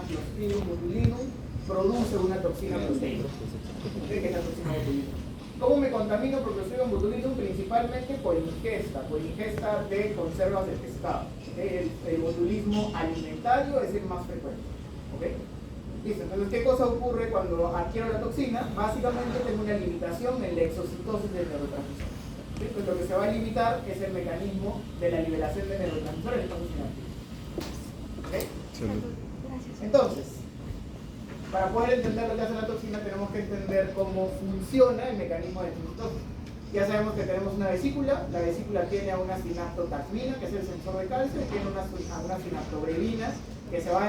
Clostridium botulinum produce una toxina proteica. ¿Qué es la toxina botulinum? ¿Cómo me contamino por Clostridium botulinum? Principalmente por ingesta de conservas de pescado. El botulismo alimentario es el más frecuente. ¿Okay? Listo, entonces, ¿qué cosa ocurre cuando adquiero la toxina? Básicamente tengo una limitación en la exocitosis del neurotransmisor. ¿Sí? Pues lo que se va a limitar es el mecanismo de la liberación de neurotransmisores. ¿Okay? Entonces, para poder entender lo que hace la toxina, tenemos que entender cómo funciona el mecanismo de exocitosis. Ya sabemos que tenemos una vesícula, la vesícula tiene a una sinaptotaxmina, que es el sensor de calcio, y tiene una sinaptobrevina, que se va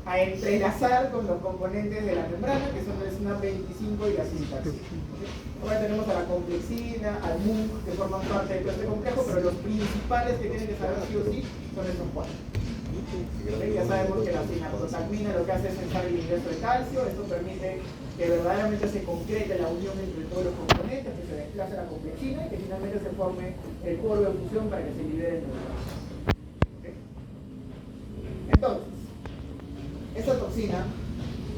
a entrelazar con los componentes de la membrana, que son el SNAP25 y la sintaxina. Ahora tenemos a la complexina, al MUNC, que forman parte de todo este complejo, pero los principales que tienen que saber sí o sí son estos cuatro. Ya sabemos que la sinaptotaxmina lo que hace es censar el ingreso de calcio. Esto permite que verdaderamente se concrete la unión entre todos los componentes, que se desplace la complexina y que finalmente se forme el polo de fusión para que se libere el neurógeno. Entonces, esta toxina,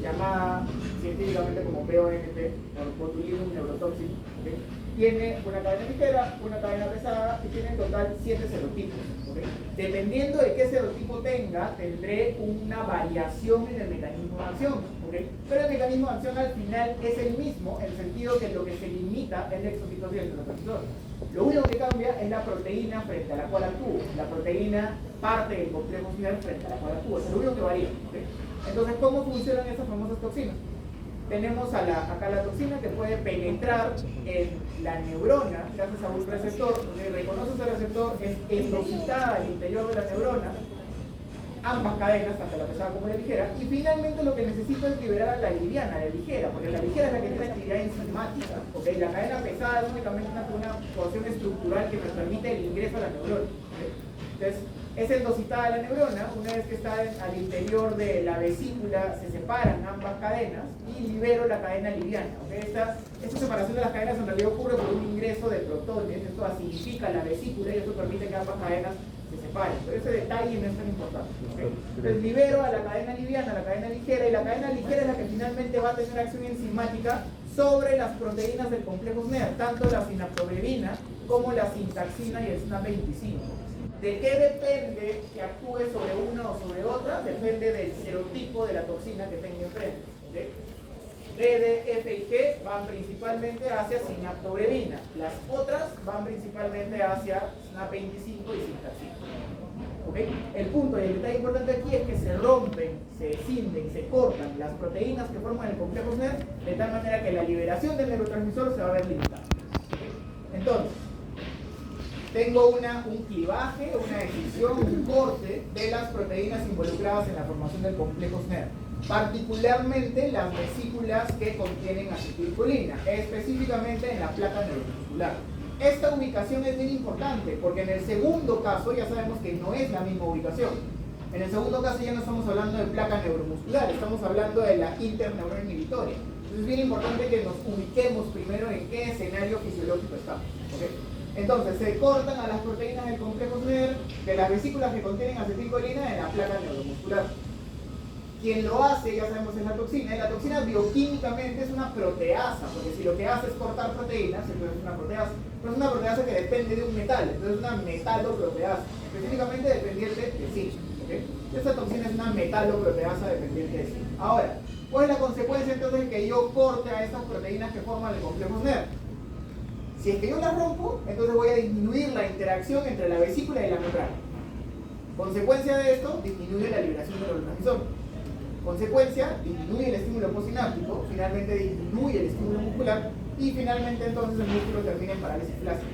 llamada científicamente como BONT, o botulinum neurotoxin, ¿okay? Tiene una cadena ligera, una cadena pesada y tiene en total 7 serotipos. ¿Okay? Dependiendo de qué serotipo tenga, tendré una variación en el mecanismo de acción. ¿Okay? Pero el mecanismo de acción al final es el mismo, en el sentido que lo que se limita es la exocitosis del neurotransmisor. Lo único que cambia es la proteína frente a la cual actúo. La proteína parte del complejo nervioso frente a la cual actúo. Es lo único que varía. ¿Okay? Entonces, ¿cómo funcionan esas famosas toxinas? Tenemos acá la toxina que puede penetrar en la neurona gracias a un receptor, donde reconoce ese receptor, es endocitada al interior de la neurona, ambas cadenas, tanto la pesada como la ligera, y finalmente lo que necesito es liberar a la liviana, la ligera, porque la ligera es la que tiene actividad enzimática, ¿okay? La cadena pesada es únicamente una porción estructural que me permite el ingreso a la neurona. ¿Okay? Entonces, es endocitada la neurona, una vez que está al interior de la vesícula se separan ambas cadenas y libero la cadena liviana. ¿Okay? Esta separación de las cadenas en realidad ocurre por un ingreso de protones, esto acidifica la vesícula y eso permite que ambas cadenas se separen, pero ese detalle no es tan importante. ¿Okay? Entonces libero a la cadena liviana, a la cadena ligera, y la cadena ligera es la que finalmente va a tener acción enzimática sobre las proteínas del complejo SNER, tanto la sinaptobrevina como la sintaxina y el SNAP25. ¿De qué depende que actúe sobre una o sobre otra? Depende del serotipo de la toxina que tenga enfrente. ¿Okay? D, D, F y G van principalmente hacia sinaptobrevina. Las otras van principalmente hacia SNAP25 y sintaxina. ¿Okay? El punto y el detalle importante aquí es que se rompen, se escinden, se cortan las proteínas que forman el complejo SNER de tal manera que la liberación del neurotransmisor se va a ver limitada. ¿Okay? Entonces, tengo un clivaje, una escisión, un corte de las proteínas involucradas en la formación del complejo SNER, particularmente las vesículas que contienen acetilcolina, específicamente en la placa neuromuscular. Esta ubicación es bien importante porque en el segundo caso ya sabemos que no es la misma ubicación. En el segundo caso ya no estamos hablando de placa neuromuscular, estamos hablando de la interneuronal inhibitoria. Entonces es bien importante que nos ubiquemos primero en qué escenario fisiológico estamos. ¿Okay? Entonces, se cortan a las proteínas del complejo SNER de las vesículas que contienen acetilcolina en la placa neuromuscular. Quien lo hace, ya sabemos, es la toxina. Y la toxina bioquímicamente es una proteasa, porque si lo que hace es cortar proteínas, entonces es una proteasa. Pero es una proteasa que depende de un metal, entonces es una metaloproteasa, específicamente dependiente de zinc. ¿Okay? Esta toxina es una metaloproteasa dependiente de zinc. Ahora, ¿cuál es la consecuencia entonces de que yo corte a estas proteínas que forman el complejo SNER? Si es que yo la rompo, entonces voy a disminuir la interacción entre la vesícula y la membrana. Consecuencia de esto, disminuye la liberación del neurotransmisor. Consecuencia, disminuye el estímulo postsináptico, finalmente disminuye el estímulo muscular y finalmente entonces el músculo termina en parálisis plástica.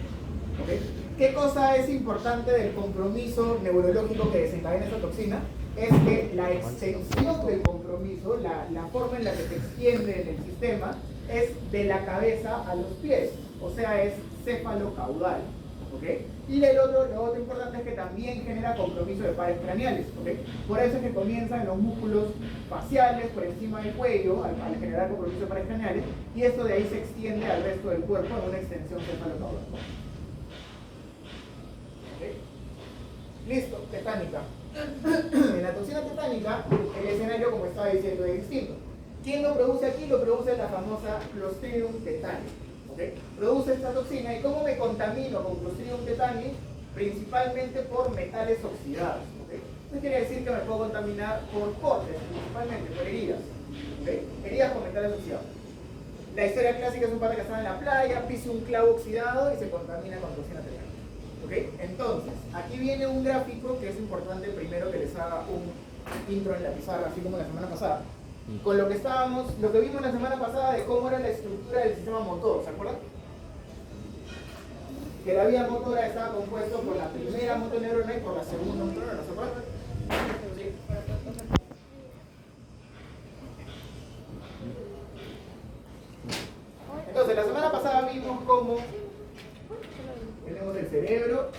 ¿Okay? ¿Qué cosa es importante del compromiso neurológico que desencadena esta toxina? Es que la extensión del compromiso, la forma en la que se extiende en el sistema, es de la cabeza a los pies. O sea, es cefalocaudal, ¿okay? Y lo otro importante es que también genera compromiso de pares craneales, ¿okay? Por eso es que comienzan los músculos faciales por encima del cuello al generar compromiso de pares craneales, y esto de ahí se extiende al resto del cuerpo en una extensión cefalocaudal. ¿Okay? Listo, tetánica. En la toxina mecánica, el escenario, como estaba diciendo, es distinto. ¿Quién lo produce aquí? Lo produce la famosa Clostridium tetani. ¿Okay? Produce esta toxina. ¿Y cómo me contamino con Clostridium tetani? Principalmente por metales oxidados. ¿Okay? Esto quiere decir que me puedo contaminar por cortes, principalmente por heridas. ¿Okay? Heridas con metales oxidados. La historia clásica es un pata que está en la playa, pisa un clavo oxidado y se contamina con toxina tetani. ¿Okay? Entonces, aquí viene un gráfico que es importante primero que les haga un intro en la pizarra, así como la semana pasada. Con lo que vimos la semana pasada de cómo era la estructura del sistema motor, ¿se acuerdan? Que la vía motora estaba compuesta por la primera motoneurona y por la segunda motoneurona, ¿se acuerdan? Sí. Entonces, la semana pasada vimos cómo tenemos el cerebro,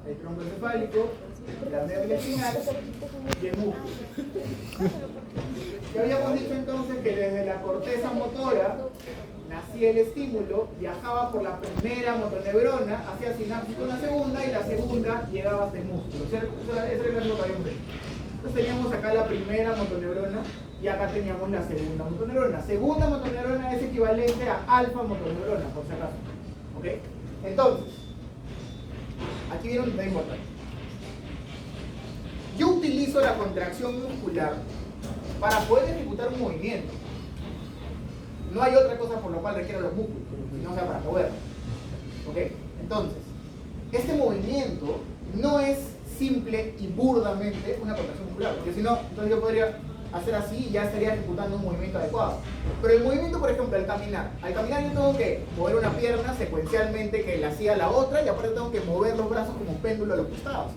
el tronco encefálico, la médula espinal y el músculo. Ya habíamos dicho entonces que desde la corteza motora nacía el estímulo, viajaba por la primera motoneurona, hacía sinapsis con la segunda y la segunda llegaba hasta el músculo. ¿Cierto? Eso era lo que habíamos visto. Entonces teníamos acá la primera motoneurona y acá teníamos la segunda motoneurona. Segunda motoneurona es equivalente a alfa motoneurona, por si acaso. ¿Ok? Entonces, aquí viene un tema importante. Yo utilizo la contracción muscular para poder ejecutar un movimiento. No hay otra cosa por lo cual requiero los músculos, sino sea para moverlos. ¿Ok? Entonces, este movimiento no es simple y burdamente una contracción muscular, porque si no, entonces yo podría hacer así y ya estaría ejecutando un movimiento adecuado. Pero el movimiento, por ejemplo, al caminar yo tengo que mover una pierna secuencialmente que la hacía la otra y aparte tengo que mover los brazos como un péndulo a los costados.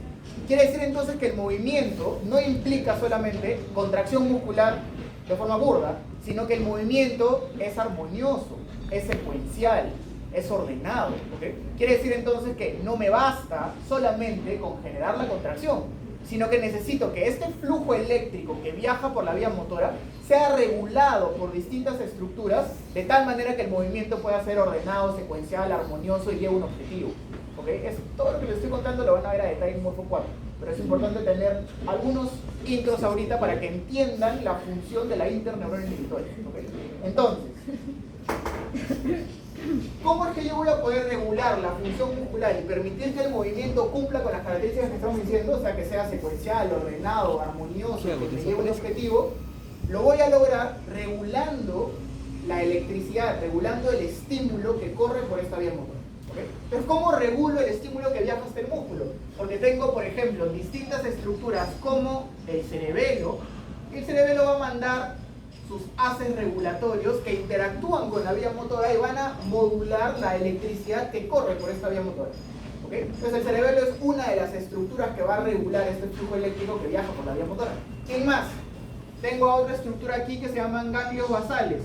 Quiere decir entonces que el movimiento no implica solamente contracción muscular de forma burda, sino que el movimiento es armonioso, es secuencial, es ordenado. ¿Okay? Quiere decir entonces que no me basta solamente con generar la contracción, sino que necesito que este flujo eléctrico que viaja por la vía motora sea regulado por distintas estructuras de tal manera que el movimiento pueda ser ordenado, secuencial, armonioso y lleve un objetivo. ¿Okay? Es, todo lo que les estoy contando lo van a ver a detalle en Morfo 4, pero es importante tener algunos intros ahorita para que entiendan la función de la interneurona inhibitoria. ¿Okay? Entonces, ¿cómo es que yo voy a poder regular la función muscular y permitir que el movimiento cumpla con las características que estamos diciendo? O sea, que sea secuencial, ordenado, armonioso, que me lleve un objetivo. Lo voy a lograr regulando la electricidad, regulando el estímulo que corre por esta vía motora. ¿Okay? Entonces, ¿cómo regulo el estímulo que viaja hasta el músculo? Porque tengo, por ejemplo, distintas estructuras como el cerebelo. El cerebelo va a mandar sus haces regulatorios que interactúan con la vía motora y van a modular la electricidad que corre por esta vía motora. ¿Okay? Entonces el cerebelo es una de las estructuras que va a regular este flujo eléctrico que viaja por la vía motora. ¿Quién más? Tengo otra estructura aquí que se llaman ganglios basales.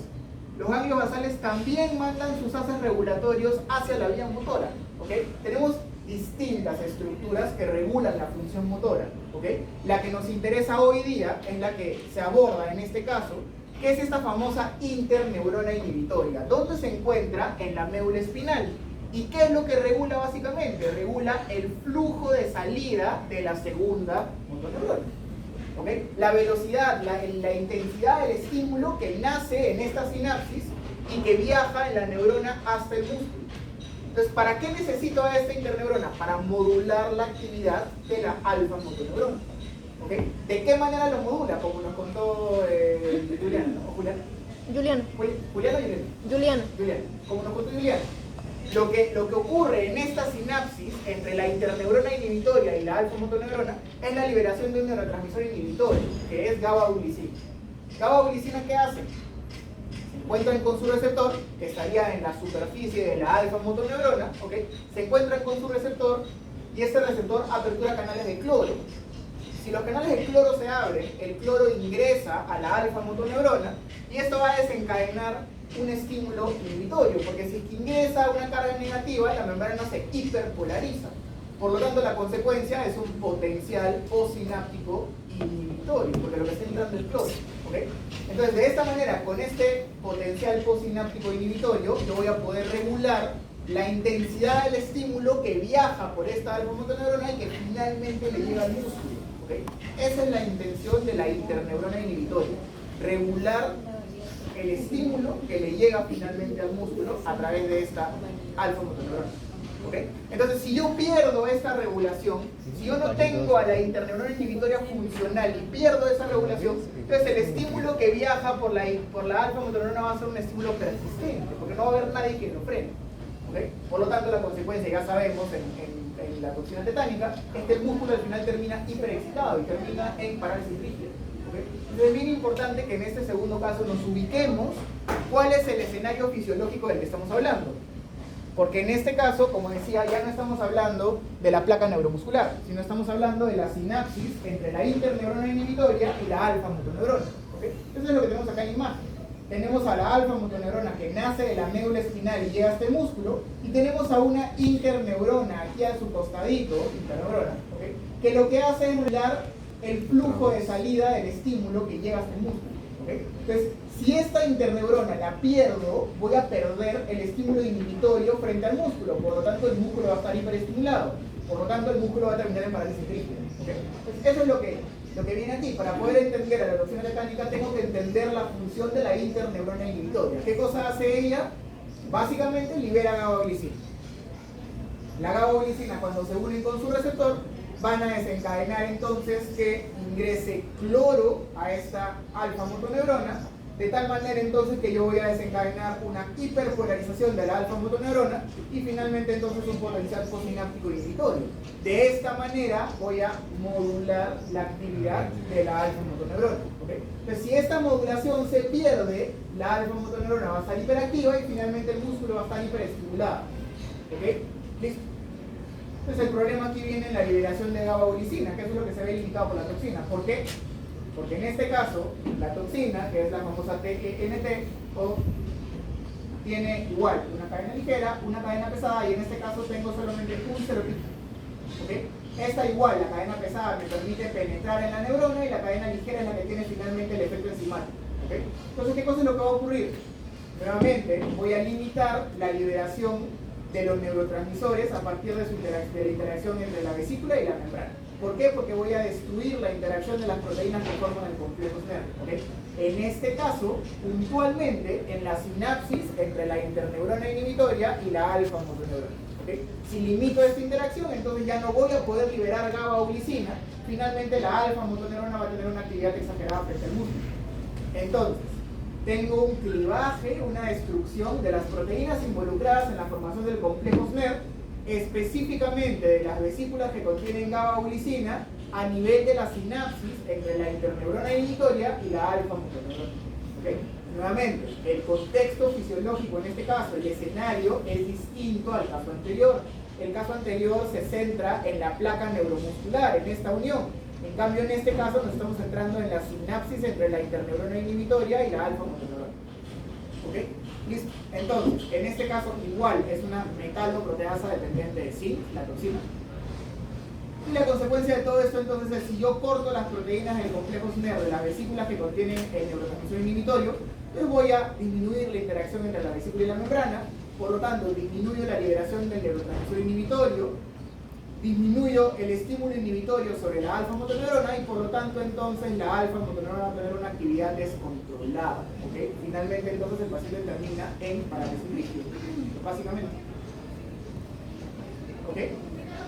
Los ganglios basales también mandan sus haces regulatorios hacia la vía motora. ¿Okay? Tenemos distintas estructuras que regulan la función motora. ¿Okay? La que nos interesa hoy día es la que se aborda en este caso, que es esta famosa interneurona inhibitoria. ¿Dónde se encuentra? En la médula espinal. ¿Y qué es lo que regula básicamente? Regula el flujo de salida de la segunda motoneurona. ¿Okay? La velocidad, la intensidad del estímulo que nace en esta sinapsis y que viaja en la neurona hasta el músculo. Entonces, ¿para qué necesito a esta interneurona? Para modular la actividad de la alfa motoneurona. ¿Okay? ¿De qué manera lo modula? Como nos contó Juliana, ¿no? ¿Juliana? Juliana. ¿Juliana o Juliana? Juliana. Juliana. Como nos contó Juliana. Lo que ocurre en esta sinapsis entre la interneurona inhibitoria y la alfa-motoneurona es la liberación de un neurotransmisor inhibitorio, que es GABA-glicina. ¿GABA-glicina qué hace? Se encuentran con su receptor, que estaría en la superficie de la alfa-motoneurona, ¿okay? Se encuentran con su receptor y este receptor apertura canales de cloro. Si los canales de cloro se abren, el cloro ingresa a la alfa-motoneurona y esto va a desencadenar un estímulo inhibitorio, porque si ingresa una carga negativa, la membrana se hiperpolariza. Por lo tanto, la consecuencia es un potencial posináptico inhibitorio, porque lo que está entrando es cloro. ¿Okay? Entonces, de esta manera, con este potencial posináptico inhibitorio, yo voy a poder regular la intensidad del estímulo que viaja por esta alfa-motoneurona y que finalmente le llega al músculo. ¿Okay? Esa es la intención de la interneurona inhibitoria, regular el estímulo que le llega finalmente al músculo a través de esta alfa-motoneurona. ¿Okay? Entonces, si yo pierdo esta regulación, si yo no tengo a la interneurona inhibitoria funcional y pierdo esa regulación, entonces el estímulo que viaja por la alfa-motoneurona va a ser un estímulo persistente, porque no va a haber nadie que lo frene. ¿Okay? Por lo tanto, la consecuencia, ya sabemos en la toxina tetánica, es que el músculo al final termina hiperexcitado y termina en parálisis rígida. ¿Okay? Entonces es bien importante que en este segundo caso nos ubiquemos cuál es el escenario fisiológico del que estamos hablando. Porque en este caso, como decía, ya no estamos hablando de la placa neuromuscular, sino estamos hablando de la sinapsis entre la interneurona inhibitoria y la alfa-motoneurona. ¿Okay? Eso es lo que tenemos acá en imagen. Tenemos a la alfa-motoneurona que nace de la médula espinal y llega a este músculo, y tenemos a una interneurona aquí a su costadito, interneurona, ¿okay? Que lo que hace es regular el flujo de salida del estímulo que llega a este músculo. ¿Okay? Entonces, si esta interneurona la pierdo, voy a perder el estímulo inhibitorio frente al músculo, por lo tanto el músculo va a estar hiperestimulado, por lo tanto el músculo va a terminar en parálisis rígida. ¿Okay? Entonces, eso es lo que viene aquí. Para poder entender a la toxina tetánica tengo que entender la función de la interneurona inhibitoria. ¿Qué cosa hace ella? Básicamente libera GABA-glicina. La GABA-glicina, cuando se unen con su receptor, van a desencadenar entonces que ingrese cloro a esta alfa-motoneurona, de tal manera entonces que yo voy a desencadenar una hiperpolarización de la alfa-motoneurona y finalmente entonces un potencial postsináptico inhibitorio. De esta manera voy a modular la actividad de la alfa-motoneurona. ¿Okay? Entonces, si esta modulación se pierde, la alfa-motoneurona va a estar hiperactiva y finalmente el músculo va a estar hiperestimulado. ¿Okay? ¿Listo? Entonces el problema aquí viene en la liberación de GABA-glicina, que eso es lo que se ve limitado por la toxina. ¿Por qué? Porque en este caso, la toxina, que es la famosa TNT, tiene igual una cadena ligera, una cadena pesada, y en este caso tengo solamente un serotipo. ¿Okay? Esta igual, la cadena pesada, me permite penetrar en la neurona, y la cadena ligera es la que tiene finalmente el efecto enzimático. ¿Okay? Entonces, ¿qué cosa es lo que va a ocurrir? Nuevamente, voy a limitar la liberación de los neurotransmisores a partir de la interacción entre la vesícula y la membrana. ¿Por qué? Porque voy a destruir la interacción de las proteínas que forman el complejo nervio. ¿Okay? En este caso, puntualmente, en la sinapsis entre la interneurona inhibitoria y la alfa-motoneurona. ¿Okay? Si limito esta interacción, entonces ya no voy a poder liberar GABA o glicina. Finalmente, la alfa-motoneurona va a tener una actividad exagerada frente al músculo. Entonces, tengo un clivaje, una destrucción de las proteínas involucradas en la formación del complejo SNER, específicamente de las vesículas que contienen GABA-glicina, a nivel de la sinapsis entre la interneurona inhibitoria y la alfa-motoneurona. ¿Okay? Nuevamente, el contexto fisiológico en este caso, el escenario, es distinto al caso anterior. El caso anterior se centra en la placa neuromuscular, en esta unión. En cambio, en este caso nos estamos centrando en la sinapsis entre la interneurona inhibitoria y la alfa-motoneurona. ¿Ok? Listo. Entonces, en este caso igual es una metaloproteasa dependiente de zinc, la toxina. Y la consecuencia de todo esto entonces es, si yo corto las proteínas del complejo SNER de las vesículas que contienen el neurotransmisor inhibitorio, entonces voy a disminuir la interacción entre la vesícula y la membrana, por lo tanto disminuyo la liberación del neurotransmisor inhibitorio, disminuyo el estímulo inhibitorio sobre la alfa-motoneurona y por lo tanto entonces la alfa-motoneurona va a tener una actividad descontrolada. ¿Okay? Finalmente entonces el paciente termina en parálisis rígida, básicamente. ¿Ok?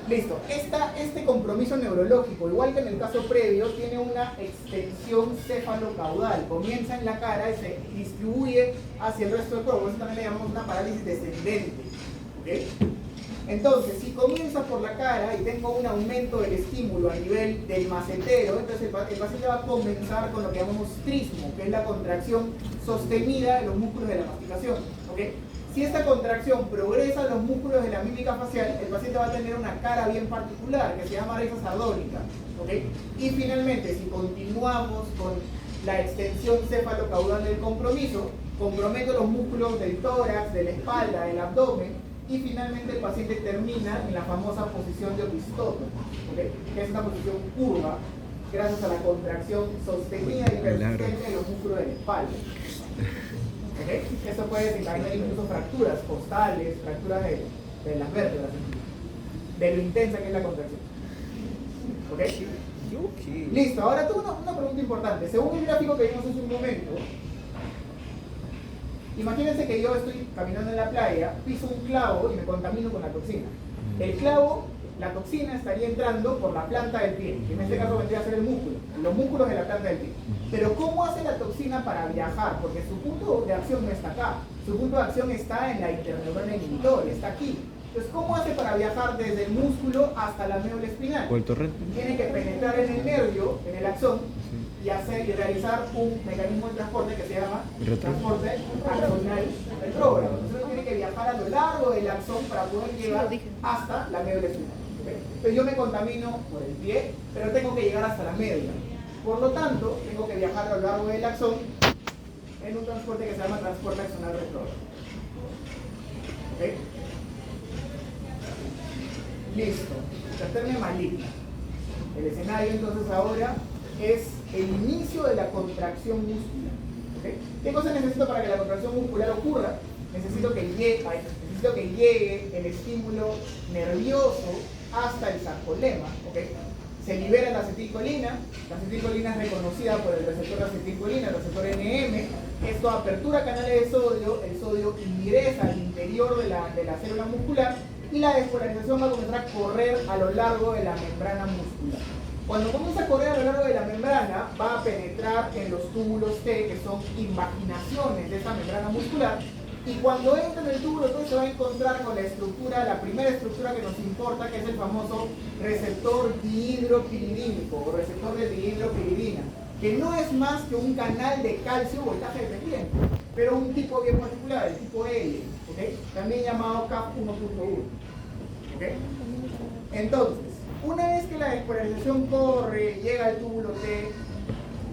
Listo. Este compromiso neurológico, igual que en el caso previo, tiene una extensión cefalocaudal. Comienza en la cara y se distribuye hacia el resto del cuerpo. Eso también le llamamos una parálisis descendente. ¿Ok? Entonces, si comienza por la cara y tengo un aumento del estímulo a nivel del macetero, entonces el paciente va a comenzar con lo que llamamos trismo, que es la contracción sostenida de los músculos de la masticación. ¿Okay? Si esta contracción progresa a los músculos de la mímica facial, el paciente va a tener una cara bien particular, que se llama risa sardónica. ¿Okay? Y finalmente, si continuamos con la extensión cefalocaudal del compromiso, comprometo los músculos del tórax, de la espalda, del abdomen, y finalmente el paciente termina en la famosa posición de opistótomo, ¿okay? Que es una posición curva gracias a la contracción sostenida y persistente de los músculos de la espalda. ¿Okay? Eso puede desencadenar incluso fracturas costales, fracturas de las vértebras, de lo intensa que es la contracción. ¿Okay? Okay. Listo, ahora tengo una pregunta importante. Según el gráfico que vimos hace un momento, imagínense que yo estoy caminando en la playa, piso un clavo y me contamino con la toxina. El clavo, la toxina estaría entrando por la planta del pie, que en este caso vendría a ser el músculo, los músculos de la planta del pie. Pero ¿cómo hace la toxina para viajar? Porque su punto de acción no está acá, su punto de acción está en la interneurona inhibitoria, está aquí. Entonces, ¿cómo hace para viajar desde el músculo hasta la médula espinal? ¿O el torrente? Tiene que penetrar en el nervio, en el axón, y realizar un mecanismo de transporte que se llama transporte axonal retrógrado. Entonces, tiene que viajar a lo largo del axón para poder llegar hasta la médula espinal. ¿Okay? Entonces, yo me contamino por el pie, pero tengo que llegar hasta la médula. Por lo tanto, tengo que viajar a lo largo del axón en un transporte que se llama transporte axonal retrógrado. ¿Okay? Listo, hipertermia maligna. El escenario entonces ahora es el inicio de la contracción muscular. ¿Okay? ¿Qué cosa necesito para que la contracción muscular ocurra? Necesito que llegue el estímulo nervioso hasta el sarcolema. ¿Okay? Se libera la acetilcolina es reconocida por el receptor de acetilcolina, el receptor NM. Esto apertura canales de sodio, el sodio ingresa al interior de la célula muscular y la despolarización va a comenzar a correr a lo largo de la membrana muscular. Cuando comienza a correr a lo largo de la membrana, va a penetrar en los túbulos T, que son invaginaciones de esa membrana muscular, y cuando entra en el túbulo T se va a encontrar con la estructura, la primera estructura que nos importa, que es el famoso receptor dihidropiridínico, o receptor de dihidropiridina, que no es más que un canal de calcio voltaje dependiente, pero un tipo bien particular, el tipo L, ¿okay? También llamado CAF 1.1. ¿Okay? Entonces, una vez que la despolarización corre, llega al túbulo T,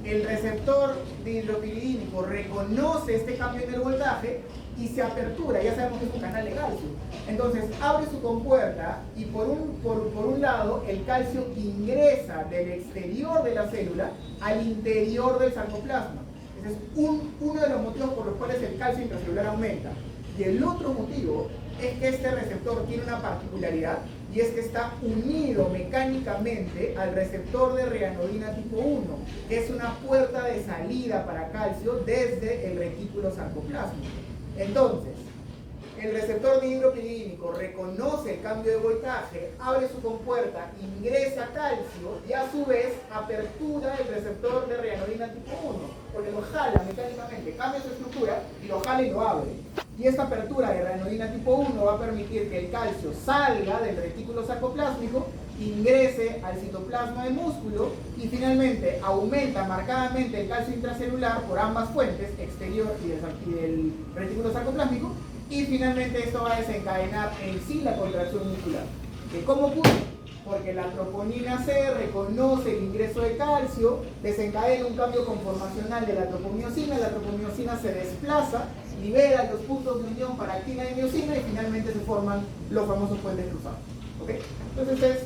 el receptor dihidropiridínico reconoce este cambio en el voltaje y se apertura, ya sabemos que es un canal de calcio. Entonces abre su compuerta y por un lado el calcio ingresa del exterior de la célula al interior del sarcoplasma. Ese es uno de los motivos por los cuales el calcio intracelular aumenta. Y el otro motivo es que este receptor tiene una particularidad y es que está unido mecánicamente al receptor de reanodina tipo 1, que es una puerta de salida para calcio desde el retículo sarcoplásmico. Entonces, el receptor dihidropiridínico reconoce el cambio de voltaje, abre su compuerta, ingresa calcio y a su vez apertura el receptor de reanodina tipo 1, porque lo jala mecánicamente, cambia su estructura y lo jala y lo abre. Y esta apertura de reanodina tipo 1 va a permitir que el calcio salga del retículo sarcoplásmico, ingrese al citoplasma del músculo y finalmente aumenta marcadamente el calcio intracelular por ambas fuentes, exterior y del retículo sarcoplásmico, y finalmente esto va a desencadenar en sí la contracción muscular. ¿Cómo ocurre? Porque la troponina C reconoce el ingreso de calcio, desencadena un cambio conformacional de la tropomiosina se desplaza, libera los puntos de unión para actina y miosina y finalmente se forman los famosos puentes cruzados. ¿Okay? Entonces es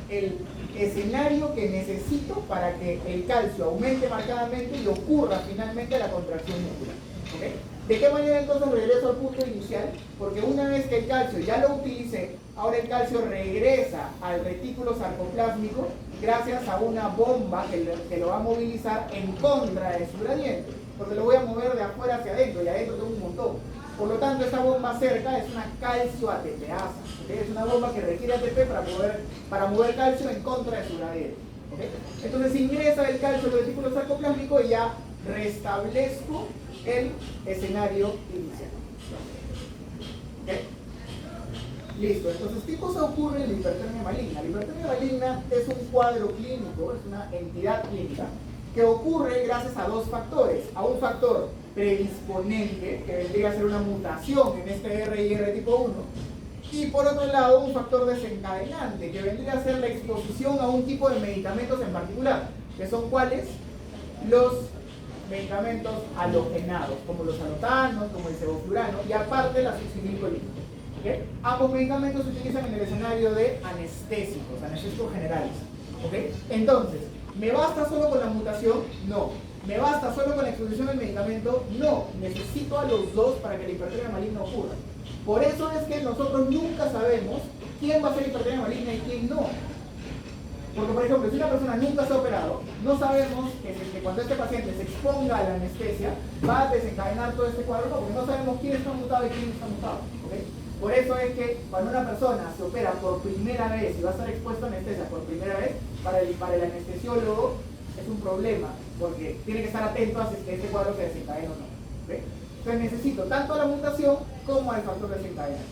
el escenario que necesito para que el calcio aumente marcadamente y ocurra finalmente la contracción muscular. ¿Okay? ¿De qué manera entonces regreso al punto inicial? Porque una vez que el calcio ya lo utilicé, ahora el calcio regresa al retículo sarcoplásmico gracias a una bomba que lo va a movilizar en contra de su gradiente, porque lo voy a mover de afuera hacia adentro y adentro tengo un montón. Por lo tanto, esta bomba cerca es una calcio ATPasa, ¿okay? Es una bomba que requiere ATP para mover calcio en contra de su gradiente. ¿Okay? Entonces ingresa el calcio al retículo sarcoplásmico y ya restablezco el escenario inicial. ¿Okay? Listo, entonces, ¿qué cosa ocurre en la hipertermia maligna? La hipertermia maligna es un cuadro clínico, es una entidad clínica que ocurre gracias a dos factores. A un factor predisponente, que vendría a ser una mutación en este RIR tipo 1, y por otro lado un factor desencadenante, que vendría a ser la exposición a un tipo de medicamentos en particular, que son ¿cuáles? Los medicamentos halogenados, como los halotanos, como el sevoflurano, y aparte la succinilcolina. ¿Okay? Ambos medicamentos se utilizan en el escenario de anestésicos generales. ¿Okay? Entonces, ¿me basta solo con la mutación? No. ¿Me basta solo con la exposición del medicamento? No. Necesito a los dos para que la hipertermia maligna ocurra. Por eso es que nosotros nunca sabemos quién va a ser hipertermia maligna y quién no. Porque, por ejemplo, si una persona nunca se ha operado, no sabemos que cuando este paciente se exponga a la anestesia, va a desencadenar todo este cuadro, porque no sabemos quién está mutado y quién no está mutado. ¿Okay? Por eso es que cuando una persona se opera por primera vez y va a estar expuesto a anestesia por primera vez, para el anestesiólogo es un problema, porque tiene que estar atento a si este cuadro se desencadena o no. ¿Okay? Entonces necesito tanto a la mutación como al factor desencadenante,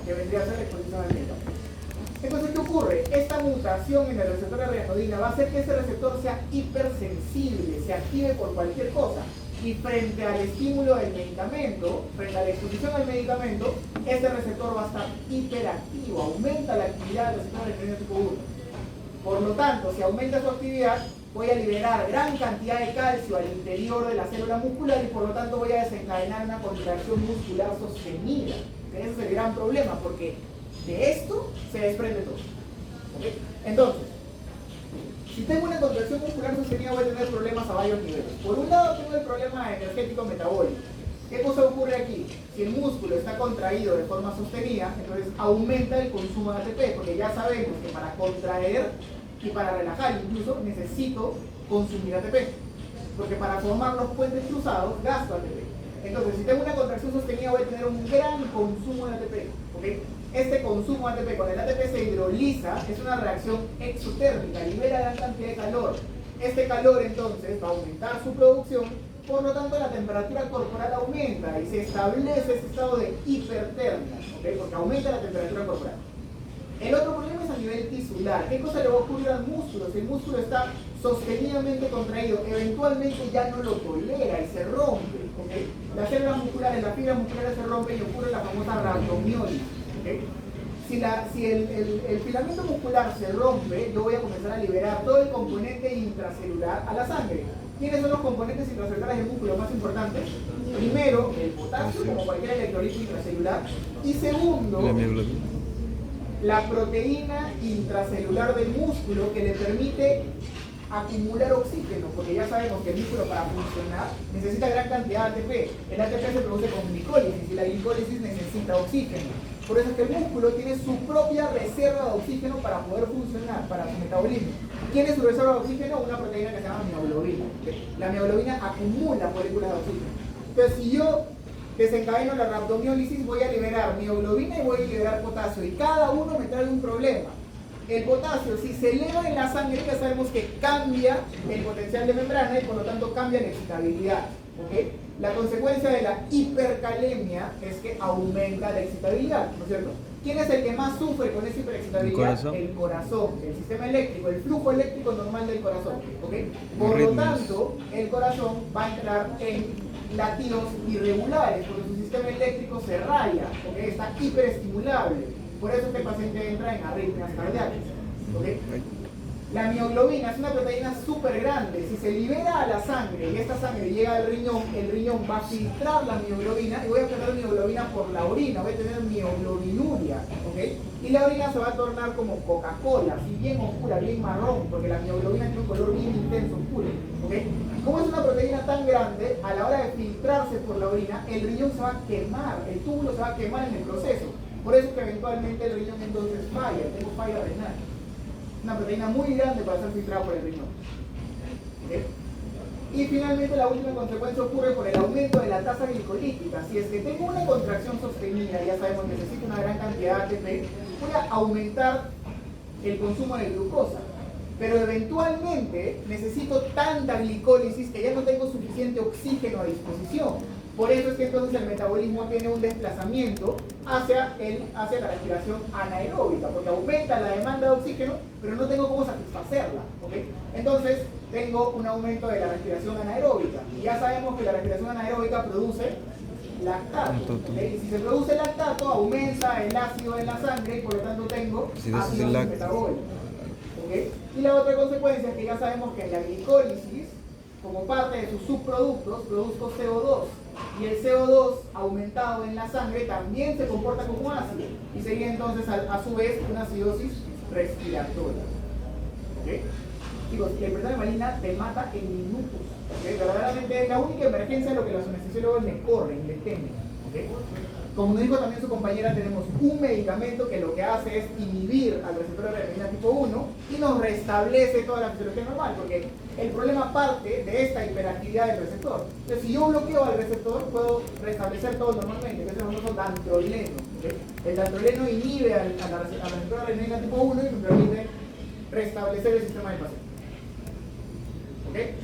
que vendría a ser la exposición al medicamento. Entonces, ¿qué ocurre? Esta mutación en el receptor de reanodina va a hacer que ese receptor sea hipersensible, se active por cualquier cosa. Y frente al estímulo del medicamento, frente a la exposición al medicamento, este receptor va a estar hiperactivo, aumenta la actividad del receptor de reanodina tipo 1. Por lo tanto, si aumenta su actividad, voy a liberar gran cantidad de calcio al interior de la célula muscular y por lo tanto voy a desencadenar una contracción muscular sostenida. Ese es el gran problema, porque de esto se desprende todo. ¿Okay? Entonces, si tengo una contracción muscular sostenida voy a tener problemas a varios niveles. Por un lado tengo el problema energético metabólico. ¿Qué cosa ocurre aquí? Si el músculo está contraído de forma sostenida, entonces aumenta el consumo de ATP, porque ya sabemos que para contraer y para relajar incluso necesito consumir ATP, porque para formar los puentes cruzados gasto ATP. Entonces, si tengo una contracción sostenida voy a tener un gran consumo de ATP. ¿Okay? Este consumo de ATP, cuando el ATP se hidroliza, es una reacción exotérmica, libera gran cantidad de calor. Este calor entonces va a aumentar su producción, por lo tanto la temperatura corporal aumenta y se establece ese estado de hipertermia, ¿okay? Porque aumenta la temperatura corporal. El otro problema es a nivel tisular. ¿Qué cosa le va a ocurrir al músculo? Si el músculo está sostenidamente contraído, eventualmente ya no lo tolera y se rompe. ¿Okay? Las células musculares, las fibras musculares se rompen y ocurre la famosa rhabdomiólisis. ¿Okay? Si el filamento muscular se rompe, yo voy a comenzar a liberar todo el componente intracelular a la sangre. ¿Quiénes son los componentes intracelulares del músculo más importantes? Primero, el potasio, como cualquier electrolito intracelular. Y segundo, la proteína intracelular del músculo que le permite acumular oxígeno, porque ya sabemos que el músculo para funcionar necesita gran cantidad de ATP. El ATP se produce con glicólisis y la glicólisis necesita oxígeno. Por eso es que el músculo tiene su propia reserva de oxígeno para poder funcionar, para su metabolismo. ¿Quién es su reserva de oxígeno? Una proteína que se llama mioglobina. La mioglobina acumula moléculas de oxígeno. Entonces, si yo desencadeno la rhabdomiólisis, voy a liberar mioglobina y voy a liberar potasio. Y cada uno me trae un problema. El potasio, si se eleva en la sangre, ya sabemos que cambia el potencial de membrana y por lo tanto cambia la excitabilidad. ¿Okay? La consecuencia de la hipercalemia es que aumenta la excitabilidad, ¿no es cierto? ¿Quién es el que más sufre con esa hiperexcitabilidad? El corazón, el sistema eléctrico, el flujo eléctrico normal del corazón. ¿Okay? Por lo tanto, el corazón va a entrar en latidos irregulares, porque su sistema eléctrico se raya, ¿okay? Está hiperestimulable. Por eso este paciente entra en arritmias cardíacas. ¿Okay? La mioglobina es una proteína súper grande. Si se libera a la sangre y esta sangre llega al riñón, el riñón va a filtrar la mioglobina y voy a tener mioglobina por la orina, voy a tener mioglobinuria. ¿Okay? Y la orina se va a tornar como Coca-Cola, así bien oscura, bien marrón, porque la mioglobina tiene un color bien intenso, oscuro. ¿Okay? Como es una proteína tan grande, a la hora de filtrarse por la orina, el riñón se va a quemar, el túbulo se va a quemar en el proceso. Por eso que eventualmente el riñón entonces falla, tengo falla renal. Una proteína muy grande para ser filtrada por el riñón. ¿Okay? Y finalmente la última consecuencia ocurre por el aumento de la tasa glicolítica. Si es que tengo una contracción sostenida, ya sabemos que necesito una gran cantidad de ATP, voy a aumentar el consumo de glucosa. Pero eventualmente necesito tanta glicólisis que ya no tengo suficiente oxígeno a disposición. Por eso es que entonces el metabolismo tiene un desplazamiento hacia la respiración anaeróbica, porque aumenta la demanda de oxígeno, pero no tengo cómo satisfacerla. ¿Okay? Entonces tengo un aumento de la respiración anaeróbica. Y ya sabemos que la respiración anaeróbica produce lactato. ¿Okay? Y si se produce lactato, aumenta el ácido en la sangre y por lo tanto tengo ácido metabólico. ¿Okay? Y la otra consecuencia es que ya sabemos que en la glicólisis, como parte de sus subproductos, produzco CO2. Y el CO2 aumentado en la sangre también se comporta como ácido. Y sería entonces a su vez una acidosis respiratoria. ¿Okay? Chicos, la hipertermia maligna te mata en minutos. ¿Okay? Verdaderamente la única emergencia es lo que los anestesiólogos le corren, le temen. ¿Okay? Como nos dijo también su compañera, tenemos un medicamento que lo que hace es inhibir al receptor de adrenalina tipo 1 y nos restablece toda la fisiología normal, porque el problema parte de esta hiperactividad del receptor. Entonces, si yo bloqueo al receptor, puedo restablecer todo normalmente, que es el famoso dantroleno. ¿Okay? El dantroleno inhibe al receptor de adrenalina tipo 1 y nos permite restablecer el sistema del paciente. ¿Okay?